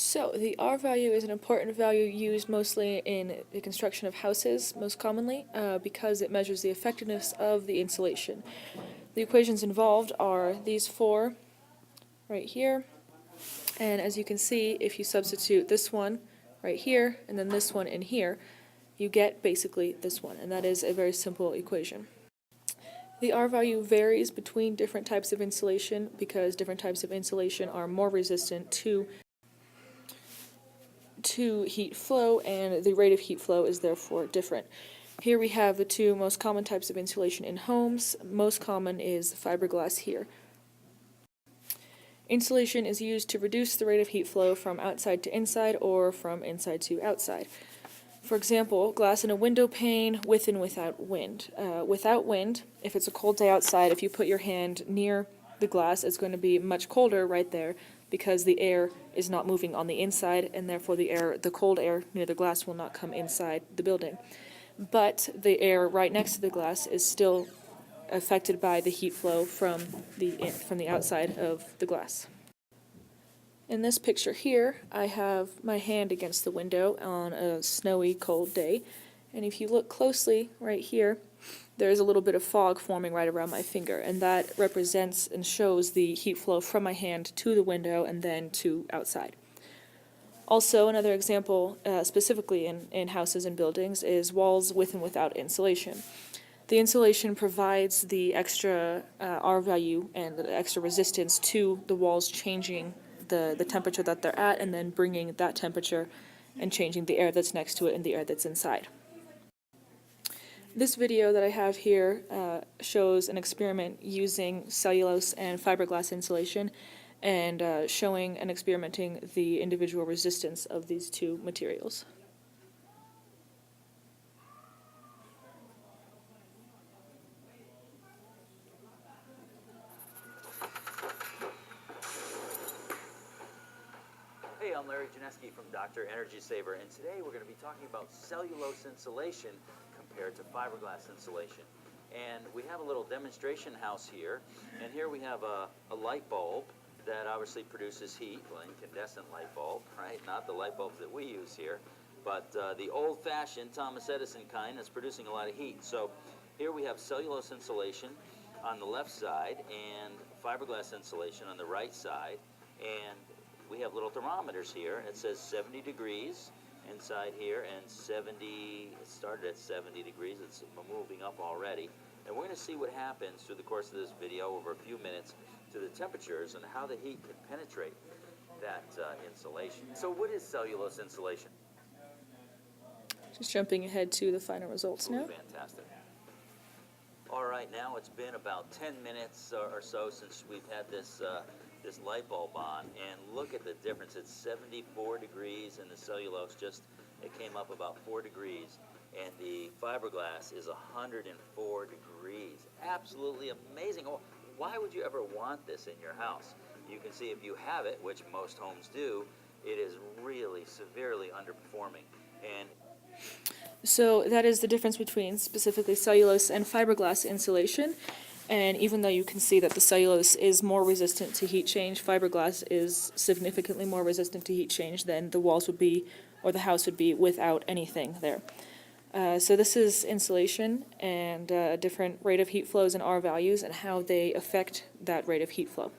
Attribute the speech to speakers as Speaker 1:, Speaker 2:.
Speaker 1: So the R value is an important value used mostly in the construction of houses, most commonly, because it measures the effectiveness of the insulation. The equations involved are these four right here, and as you can see, if you substitute this one right here and then this one in here, you get basically this one, and that is a very simple equation. The R value varies between different types of insulation because different types of insulation are more resistant to heat flow, and the rate of heat flow is therefore different. Here we have the two most common types of insulation in homes. Most common is fiberglass here. Insulation is used to reduce the rate of heat flow from outside to inside or from inside to outside. For example, glass in a window pane with and without wind. Without wind, if it's a cold day outside, if you put your hand near the glass, it's going to be much colder right there because the air is not moving on the inside, and therefore the cold air near the glass will not come inside the building. But the air right next to the glass is still affected by the heat flow from the outside of the glass. In this picture here, I have my hand against the window on a snowy, cold day, and if you look closely right here, there is a little bit of fog forming right around my finger, and that represents and shows the heat flow from my hand to the window and then to outside. Also, another example, specifically in houses and buildings, is walls with and without insulation. The insulation provides the extra R value and the extra resistance to the walls changing the temperature that they're at, and then bringing that temperature and changing the air that's next to it and the air that's inside. This video that I have here shows an experiment using cellulose and fiberglass insulation, and showing and experimenting the individual resistance of these two materials.
Speaker 2: Hey, I'm Larry Janeski from Dr. Energy Saver, and today we're going to be talking about cellulose insulation compared to fiberglass insulation. And we have a little demonstration house here, and here we have a light bulb that obviously produces heat, well, incandescent light bulb, right? Not the light bulbs that we use here, but the old-fashioned Thomas Edison kind that's producing a lot of heat. So here we have cellulose insulation on the left side and fiberglass insulation on the right side, and we have little thermometers here. It says 70 degrees inside here, and 70, it started at 70 degrees, it's moving up already. And we're going to see what happens through the course of this video over a few minutes to the temperatures and how the heat can penetrate that insulation. So what is cellulose insulation?
Speaker 1: Just jumping ahead to the final results now.
Speaker 2: Fantastic. All right, now it's been about 10 minutes or so since we've had this this light bulb on, and look at the difference. It's 74 degrees, and the cellulose it came up about 4 degrees, and the fiberglass is 104 degrees. Absolutely amazing. Oh, why would you ever want this in your house? You can see if you have it, which most homes do, it is really severely underperforming. And
Speaker 1: so that is the difference between specifically cellulose and fiberglass insulation. And even though you can see that the cellulose is more resistant to heat change, fiberglass is significantly more resistant to heat change than the walls would be or the house would be without anything there. So this is insulation and a different rate of heat flows and R values and how they affect that rate of heat flow.